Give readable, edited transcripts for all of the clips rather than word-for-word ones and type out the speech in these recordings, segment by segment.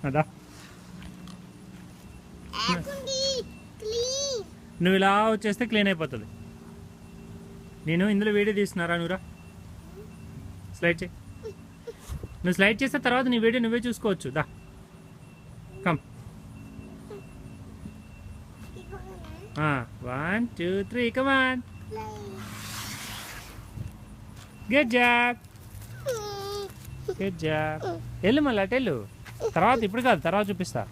అదా నువ్వు ఇలా వచ్చేస్తే క్లీన్ అయిపోతుంది. నేను ఇందులో వీడియో తీస్తున్నారా నువ్వురా స్లైడ్ చేయి. నువ్వు స్లైడ్ చేస్తే తర్వాత నీ వీడియో నువ్వే చూసుకోవచ్చు. దా come 1 2 3 come on. Good job good job. వెళ్ళు మళ్ళీ అటు వెళ్ళు. తర్వాత ఇప్పుడు కాదు, తర్వాత చూపిస్తా.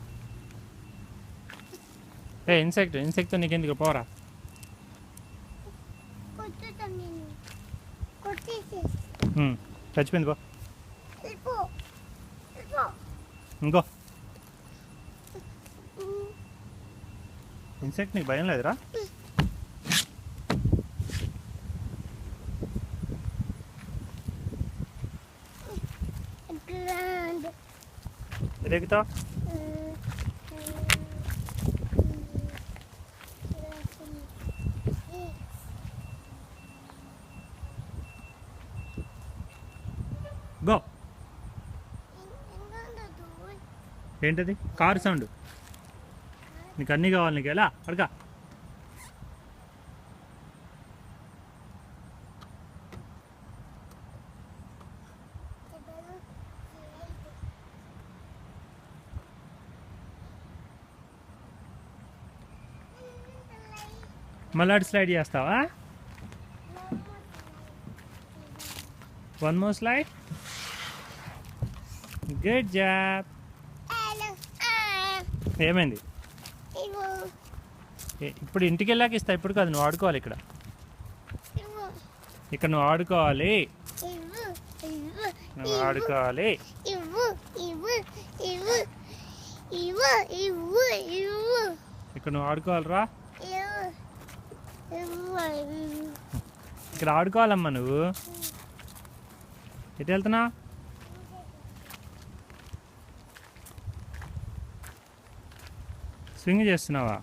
ఇన్సెక్ట్తో నీకెందుకు పోరా. చచ్చిపోయింది పో. ఇంకో ఇన్సెక్ట్ నీకు భయం లేదురా? ఎదుగుతా గో. ఏంటది? Car sound. నీకు అన్నీ కావాలి. నీకు ఎలా అడగా? మళ్ళీ అటు స్లైడ్ చేస్తావా? 1 more slide. Good job. ఏమైంది? ఇప్పుడు ఇంటికి వెళ్ళాక ఇస్తా, ఇప్పుడు కాదు. నువ్వు ఆడుకోవాలి ఇక్కడ. ఇక్కడ నువ్వు ఆడుకోవాలి. నువ్వు ఆడుకోవాలి. ఇక్కడ నువ్వు ఆడుకోవాలిరా. ఇక్కడ ఆడుకోవాలమ్మా. నువ్వు ఎటు వెళ్తున్నావు? స్వింగ్ చేస్తున్నావా?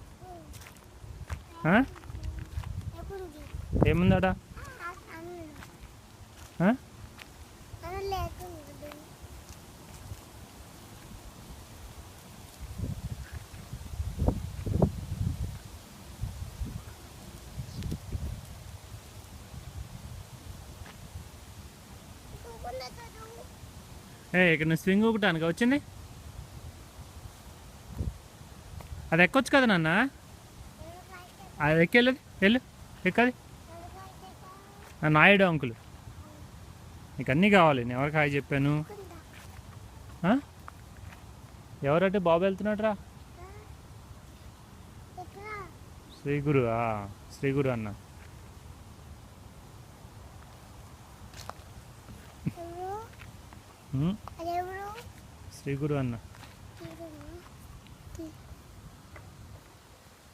ఏముందాడా? ఇక్కడ నువ్వు స్వింగ్ ఊగటానికి వచ్చింది. అది ఎక్కొచ్చు కదా నాన్న. అది ఎక్కెళ్ళదు. వెళ్ళు ఎక్కది. నాయుడు అంకులు. నీకు అన్నీ కావాలి. నేను ఎవరికి హాయ్ చెప్పాను? ఎవరంటే బాబు వెళ్తున్నాడు రా. శ్రీగురు. శ్రీగురు అన్న. శ్రీగురు అన్న.